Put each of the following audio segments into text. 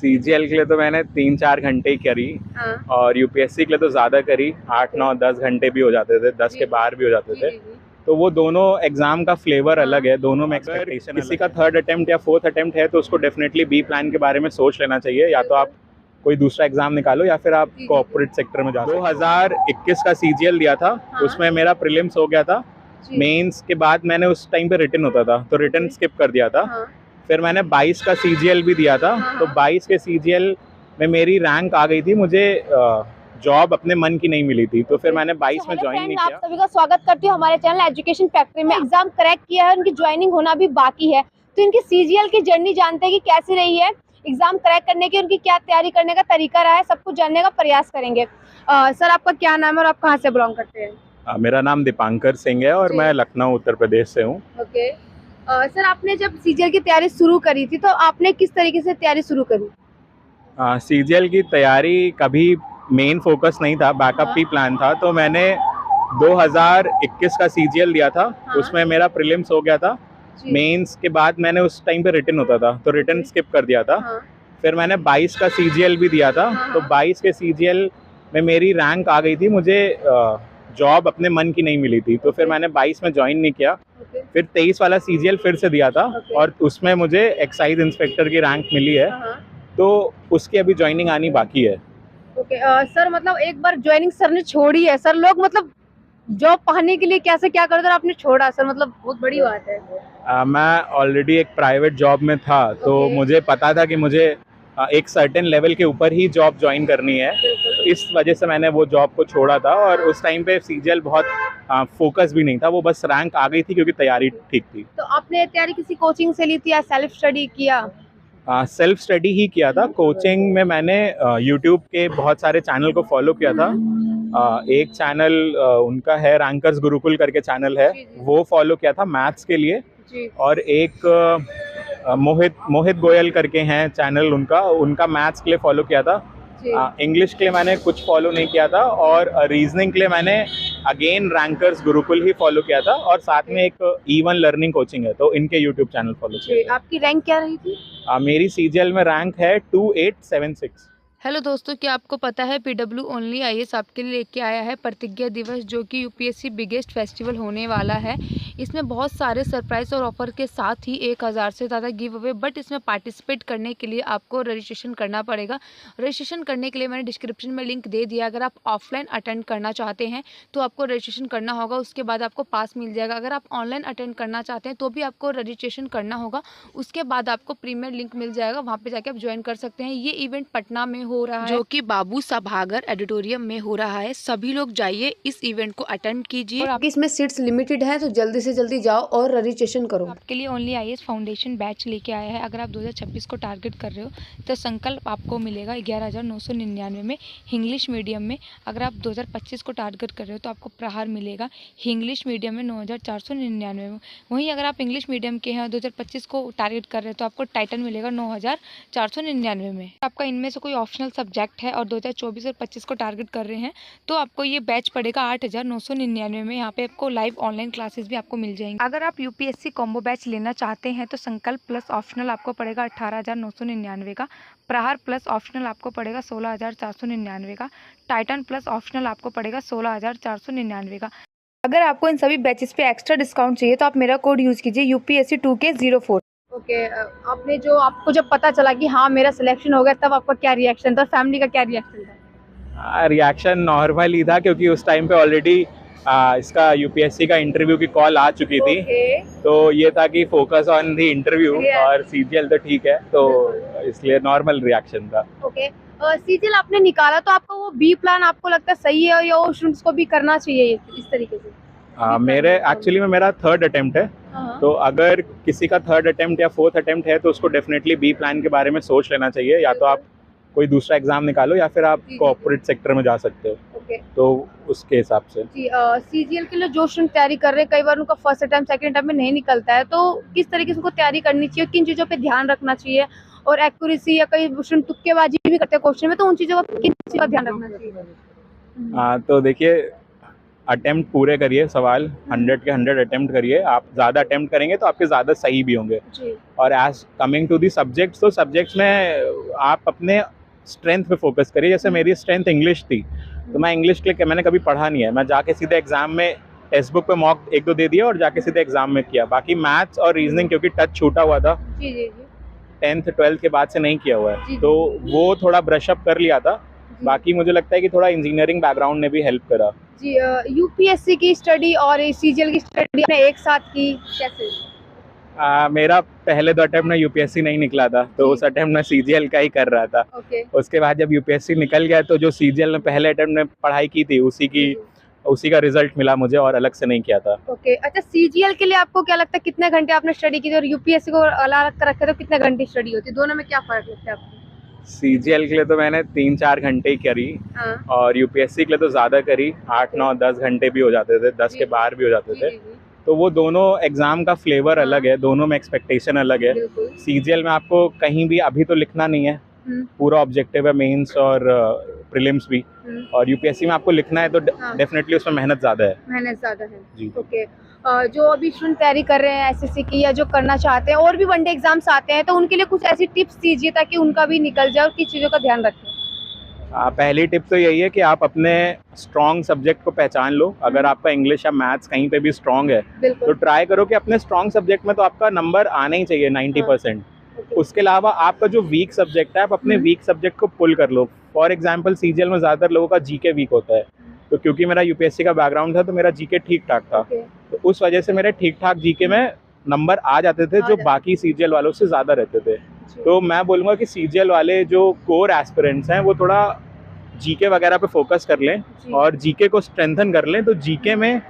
CGL के लिए तो मैंने 3-4 घंटे ही करी। हाँ। और यूपीएससी के लिए तो ज़्यादा करी, 8-9-10 घंटे भी हो जाते थे, 10 के बाहर भी हो जाते थे। तो वो दोनों एग्ज़ाम का फ्लेवर अलग है, दोनों में एक्सपेक्टेशन किसी का थर्ड अटेम्प्ट या फोर्थ अटेम्प्ट है तो उसको डेफिनेटली बी प्लान के बारे में सोच लेना चाहिए। या तो आप कोई दूसरा एग्जाम निकालो या फिर आप कॉर्पोरेट सेक्टर में जा सकते हो। 2021 का सीजीएल दिया था, उसमें मेरा प्रीलिम्स हो गया था। मेंस के बाद मैंने उस टाइम पे रिटन होता था तो रिटन स्किप कर दिया था। फिर मैंने 22 का सीजीएल भी दिया था। तो 22 के सीजीएल में मेरी रैंक आ गई थी, मुझे जॉब अपने मन की नहीं मिली थी, तो फिर मैंने 22 में ज्वाइन नहीं किया। आप सभी का स्वागत करती हूँ हमारे चैनल एजुकेशन फैक्ट्री में। एग्जाम क्रैक किया है, उनकी ज्वाइनिंग होना भी बाकी है, तो इनकी सीजीएल की जर्नी जानते हैं कि कैसी रही है, एग्जाम क्रैक करने की उनकी क्या तैयारी करने का तरीका रहा है, सब कुछ जानने का प्रयास करेंगे। सर, आपका क्या नाम है और आप कहाँ से बिलोंग करते हैं? मेरा नाम दीपांकर सिंह है और मैं लखनऊ उत्तर प्रदेश से हूँ। ओके। सर, आपने जब सीजीएल की तैयारी शुरू करी थी तो आपने किस तरीके से तैयारी शुरू करी? सीजीएल की तैयारी कभी मेन फोकस नहीं था, बैकअप ही प्लान था। तो मैंने 2021 का सीजीएल दिया था, उसमें मेरा प्रीलिम्स हो गया था। मेंस के बाद मैंने उस टाइम पे रिटन होता था तो रिटन स्किप कर दिया था। फिर मैंने 22 का सीजीएल भी दिया था। तो 22 के सीजीएल में मेरी रैंक आ गई थी, मुझे जॉब अपने मन की नहीं मिली थी, तो फिर मैंने 22 में ज्वाइन नहीं किया। फिर 23 वाला सीजीएल फिर से दिया था और उसमें मुझे एक्साइज इंस्पेक्टर की रैंक मिली है, तो उसकी अभी ज्वाइनिंग आनी बाकी है। ओके। सर, मतलब एक बार ज्वाइनिंग सर ने छोड़ी है, सर लोग मतलब जॉब पाने के लिए कैसे क्या करते और आपने छोड़ा सर, मतलब बहुत बड़ी बात है। मैं ऑलरेडी एक प्राइवेट जॉब में था, तो मुझे पता था कि मुझे एक सर्टेन लेवल के ऊपर ही जॉब ज्वाइन करनी है, तो इस वजह से मैंने वो जॉब को छोड़ा था। और उस टाइम पे सीजीएल बहुत फोकस भी नहीं था, वो बस रैंक आ गई थी क्योंकि तैयारी ठीक थी। तो आपने तैयारी किसी कोचिंग से ली थी या सेल्फ स्टडी किया? सेल्फ स्टडी ही किया था। कोचिंग में मैंने यूट्यूब के बहुत सारे चैनल को फॉलो किया था। एक चैनल उनका है, रैंकर्स गुरुकुल करके चैनल है, वो फॉलो किया था मैथ्स के लिए। और एक मोहित गोयल करके हैं चैनल, उनका मैथ्स के लिए फॉलो किया था। इंग्लिश के लिए मैंने कुछ फॉलो नहीं किया था, और रीजनिंग के लिए मैंने अगेन रैंकर्स गुरुकुल ही फॉलो किया था। और साथ में एक E1 लर्निंग कोचिंग है, तो इनके यूट्यूब चैनल फॉलो किया। आपकी रैंक क्या रही थी? मेरी सीजीएल में रैंक है 2876। हेलो दोस्तों, क्या आपको पता है पीडब्ल्यू ओनली आईएएस आपके लिए लेके आया है प्रतिज्ञा दिवस, जो कि यूपीएससी बिगेस्ट फेस्टिवल होने वाला है। इसमें बहुत सारे सरप्राइज और ऑफर के साथ ही 1000 से ज़्यादा गिव अवे, बट इसमें पार्टिसिपेट करने के लिए आपको रजिस्ट्रेशन करना पड़ेगा। रजिस्ट्रेशन करने के लिए मैंने डिस्क्रिप्शन में लिंक दे दिया। अगर आप ऑफलाइन अटेंड करना चाहते हैं तो आपको रजिस्ट्रेशन करना होगा, उसके बाद आपको पास मिल जाएगा। अगर आप ऑनलाइन अटेंड करना चाहते हैं तो भी आपको रजिस्ट्रेशन करना होगा, उसके बाद आपको प्रीमियर लिंक मिल जाएगा, वहाँ पर जाके आप ज्वाइन कर सकते हैं। ये इवेंट पटना में हो रहा है, जो कि बाबू सभागर ऑडिटोरियम में हो रहा है। सभी लोग जाइए, इस इवेंट को अटेंड कीजिए। और आपकी इसमें सीट्स लिमिटेड है, तो जल्दी से जल्दी जाओ और रजिस्ट्रेशन करो। आपके लिए ओनली आईएएस फाउंडेशन बैच लेके आया है। अगर आप 2026 को टारगेट कर रहे हो तो संकल्प आपको मिलेगा 11,999 में इंग्लिश मीडियम में। अगर आप 2025 को टारगेट कर रहे हो तो आपको प्रहार मिलेगा इंग्लिश मीडियम में 9,499 में। वहीं अगर आप इंग्लिश मीडियम के हैं 2025 को टारगेट कर रहे हो तो आपको टाइटन मिलेगा 9,499 में। आपका इनमें से कोई ऑप्शनल सब्जेक्ट है और 2024 और 25 को टारगेट कर रहे हैं तो आपको ये बैच पड़ेगा 8,999 में। यहाँ पे आपको लाइव ऑनलाइन क्लासेस भी आपको मिल जाएंगे। अगर आप यूपीएससी कॉम्बो बैच लेना चाहते हैं तो संकल्प प्लस ऑप्शनल आपको पड़ेगा 18,999 का, प्रहार प्लस ऑप्शनल आपको पड़ेगा 16,499 का, टाइटन प्लस ऑप्शनल आपको पड़ेगा 16,499 का। अगर आपको इन सभी बैचेस पे एक्स्ट्रा डिस्काउंट चाहिए तो आप मेरा कोड यूज कीजिए UPSC2K04। ओके। आपको जब पता चला कि हाँ मेरा सिलेक्शन हो गया, तब आपका क्या रिएक्शन था, फैमिली का क्या रिएक्शन था? रिएक्शन नॉर्मल ही था, क्योंकि उस टाइम पे ऑलरेडी इसका यूपीएससी का इंटरव्यू की कॉल आ चुकी थी। तो ये था कि फोकस ऑन दी इंटरव्यू, और सीजीएल तो ठीक है, तो इसलिए नॉर्मल रिएक्शन था। ओके। सीजीएल आपने निकाला तो आपका वो बी प्लान आपको लगता है सही है, या वो स्टूडेंट्स को भी करना चाहिए इस तरीके से? मेरे एक्चुअली में मेरा थर्ड अटेम्प्ट है, तो अगर किसी का थर्ड अटेम्प्ट या फोर्थ अटेम्प्ट है तो उसको डेफिनेटली बी प्लान के बारे में सोच लेना चाहिए। या तो आप कोई दूसरा एग्जाम निकालो या फिर आप कॉर्पोरेट सेक्टर में जा सकते हो। तो उसके हिसाब से सीजीएल के लिए जो स्टूडेंट तैयारी कर रहे हैं, कई बार उनका फर्स्ट अटेम्प्ट सेकंड अटेम्प्ट में नहीं निकलता है, तो किस तरीके से उनको तैयारी करनी चाहिए, किन चीज़ों पे ध्यान रखना चाहिए, और एक्यूरेसी या कई स्टूडेंट तुक्केबाजी भी करते हैं क्वेश्चन में, तो उन चीज़ों का किन चीज़ों का ध्यान रखना चाहिए? तो देखिए, अटेम्प्ट पूरे करिए, सवाल 100 के 100 अटेम्प्ट करिए। आप ज़्यादा अटेम्प्ट करेंगे तो आपके ज़्यादा सही भी होंगे। जी और as coming to the subjects, तो सब्जेक्ट्स में आप अपने स्ट्रेंथ पे फोकस करिए। जैसे मेरी स्ट्रेंथ इंग्लिश थी, तो मैं इंग्लिश के लिए मैंने कभी पढ़ा नहीं है, मैं जाके सीधे एग्जाम में टेक्स्ट बुक पे मॉक 1-2 दे दिया और जाके सीधे एग्जाम में किया। बाकी मैथ्स और रीजनिंग क्योंकि टच छूटा हुआ था, जी जी जी 10th 12th के बाद से नहीं किया हुआ जी, है, तो वो थोड़ा ब्रश अप कर लिया था। जी। बाकी मुझे लगता है कि थोड़ा इंजीनियरिंग बैकग्राउंड ने भी हेल्प करा। जी यूपीएससी की स्टडी और सीजीएल की स्टडी आपने एक साथ की, कैसे? मेरा पहले 2 अटेम्प्ट में यूपीएससी नहीं निकला था, तो उस अटेम्प्ट में सीजीएल का ही कर रहा था। ओके उसके बाद जब यूपीएससी निकल गया तो जो सीजीएल में पहले अटेम्प्ट में पढ़ाई की थी उसी का रिजल्ट मिला मुझे, और अलग से नहीं किया था। ओके अच्छा, सीजीएल के लिए आपको क्या लगता है कितने घंटे आपने स्टडी की थी, और यूपीएससी को अलग कर रखे तो कितने घंटे स्टडी होती है, दोनों में क्या फर्क लगता है आपको? सीजीएल के लिए तो मैंने 3-4 घंटे ही करी, हाँ और यूपीएससी के लिए तो ज़्यादा करी, 8-9-10 घंटे भी हो जाते थे, 10 के बाहर भी हो जाते थे। तो वो दोनों एग्ज़ाम का फ्लेवर अलग है, दोनों में एक्सपेक्टेशन अलग है। बिल्कुल। सीजीएल में आपको कहीं भी अभी तो लिखना नहीं है, पूरा ऑब्जेक्टिव है, मेंस और प्रीलिम्स भी, और यूपीएससी में आपको लिखना है तो हाँ। डेफिनेटली उसमें मेहनत ज़्यादा है। मेहनत ज्यादा है जी। ओके जो अभी स्टूडेंट तैयारी कर रहे हैं एसएससी की, या जो करना चाहते हैं और भी वनडे एग्जाम्स आते हैं, तो उनके लिए कुछ ऐसी टिप्स दीजिए ताकि उनका भी निकल जाए, और किस चीज़ों का ध्यान रखें? पहली टिप तो यही है कि आप अपने स्ट्रॉन्ग सब्जेक्ट को पहचान लो। अगर आपका इंग्लिश या मैथ्स कहीं पे भी स्ट्रॉन्ग है तो बिल्कुल ट्राई करो कि अपने स्ट्रॉन्ग सब्जेक्ट में तो आपका नंबर आना ही चाहिए 90%। ओके। उसके अलावा आपका जो वीक सब्जेक्ट है, आप अपने वीक सब्जेक्ट को पुल कर लो। फॉर एग्जांपल सीजीएल में ज़्यादातर लोगों का जीके वीक होता है, तो क्योंकि मेरा यूपीएससी का बैकग्राउंड था तो मेरा जीके ठीक ठाक था, ओके। तो उस वजह से मेरे ठीक ठाक जीके में नंबर आ जाते थे जो बाकी सीजीएल वालों से ज़्यादा रहते थे। तो मैं बोलूँगा कि सीजीएल वाले जो कोर एस्पिरेंट्स हैं वो थोड़ा जीके वगैरह पे फोकस कर लें और जीके को स्ट्रेंथन कर लें, तो जीके में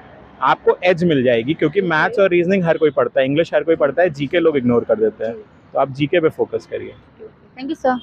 आपको एज मिल जाएगी, क्योंकि मैथ्स और रीजनिंग हर कोई पढ़ता है, इंग्लिश हर कोई पढ़ता है, जीके लोग इग्नोर कर देते हैं। तो आप जीके पे फोकस करिए। Thank you sir.